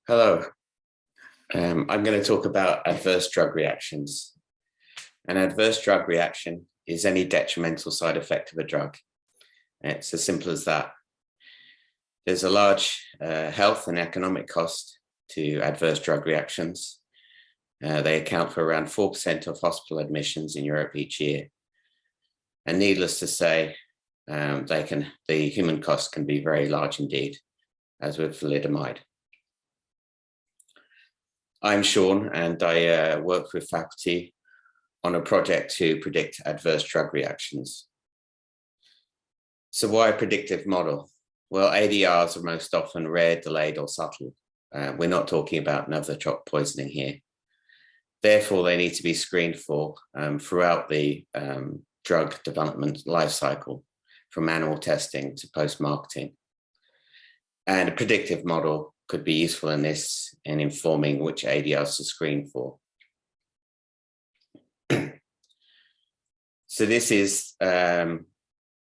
Hello. I'm going to talk about adverse drug reactions. An adverse drug reaction is any detrimental side effect of a drug. It's as simple as that. There's a large health and economic cost to adverse drug reactions. They account for around 4% of hospital admissions in Europe each year. And needless to say, the human cost can be very large indeed, as with thalidomide. I'm Sean, and I work with faculty on a project to predict adverse drug reactions. So why a predictive model? Well, ADRs are most often rare, delayed, or subtle. We're not talking about novichok poisoning here. Therefore, they need to be screened for throughout the drug development life cycle, from animal testing to post-marketing. And a predictive model could be useful in this in informing which ADRs to screen for. So this is some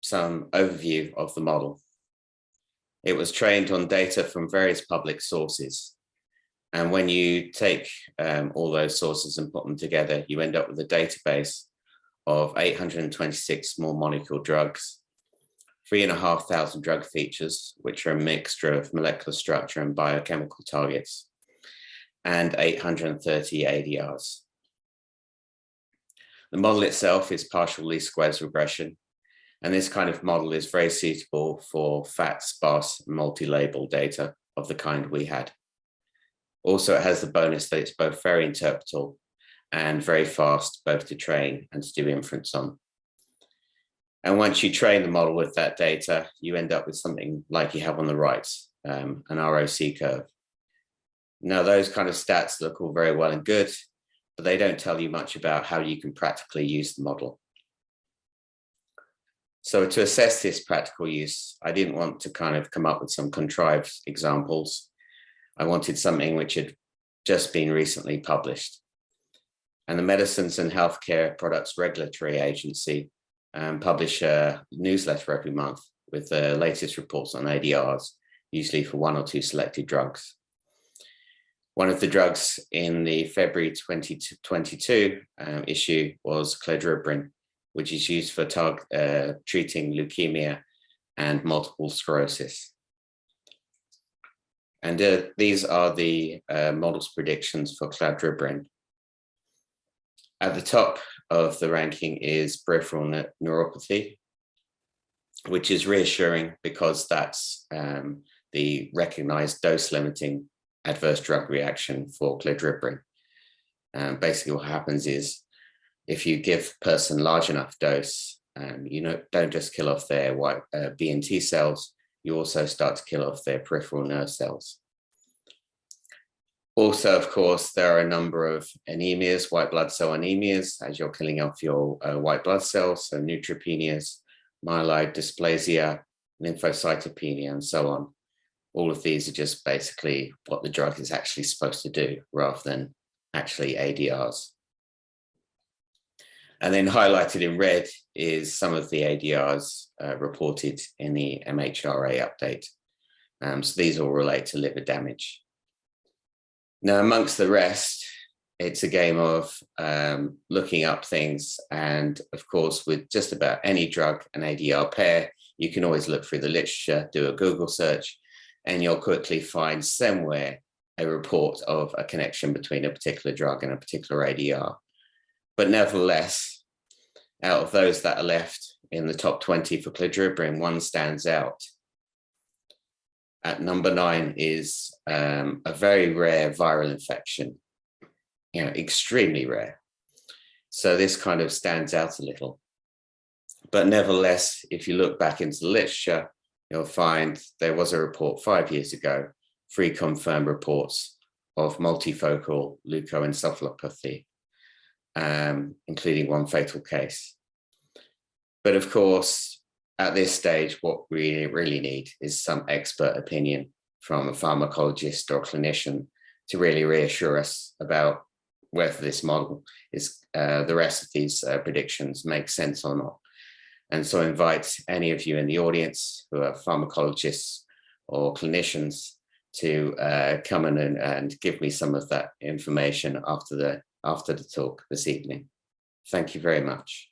overview of the model. It was trained on data from various public sources. And when you take all those sources and put them together, you end up with a database of 826 small molecule drugs, 3,500 drug features, which are a mixture of molecular structure and biochemical targets, and 830 ADRs. The model itself is partial least squares regression, and this kind of model is very suitable for fat, sparse, multi-label data of the kind we had. Also, it has the bonus that it's both very interpretable and very fast, both to train and to do inference on. And once you train the model with that data, you end up with something like you have on the right, an ROC curve. Now, those kind of stats look all very well and good, but they don't tell you much about how you can practically use the model. So to assess this practical use, I didn't want to kind of come up with some contrived examples. I wanted something which had just been recently published. And the Medicines and Healthcare Products Regulatory Agency publish a newsletter every month with the latest reports on ADRs, usually for one or two selected drugs. One of the drugs in the February 2022 issue was cladribine, which is used for treating leukemia and multiple sclerosis. And these are the model's predictions for cladribine. At the top of the ranking is peripheral neuropathy, which is reassuring because that's the recognized dose-limiting adverse drug reaction for cladribine. Basically, what happens is if you give a person large enough dose, you don't just kill off their white B and T cells, you also start to kill off their peripheral nerve cells. Also, of course, there are a number of anemias, white blood cell anemias, as you're killing off your white blood cells, so neutropenias, myeloid dysplasia, lymphocytopenia, and so on. All of these are just basically what the drug is actually supposed to do, rather than actually ADRs. And then highlighted in red is some of the ADRs reported in the MHRA update. So these all relate to liver damage. Now, amongst the rest, it's a game of looking up things. And of course, with just about any drug and ADR pair, you can always look through the literature, do a Google search, and you'll quickly find somewhere a report of a connection between a particular drug and a particular ADR. But nevertheless, out of those that are left in the top 20 for cladribine, one stands out. At number 9 is a very rare viral infection, extremely rare. So this kind of stands out a little. But nevertheless, if you look back into the literature, you'll find there was a report 5 years ago, 3 confirmed reports of multifocal leukoencephalopathy, including 1 fatal case. But of course, at this stage, what we really need is some expert opinion from a pharmacologist or clinician to really reassure us about whether this model is the rest of these predictions make sense or not. And so I invite any of you in the audience who are pharmacologists or clinicians to come in and give me some of that information after the talk this evening. Thank you very much.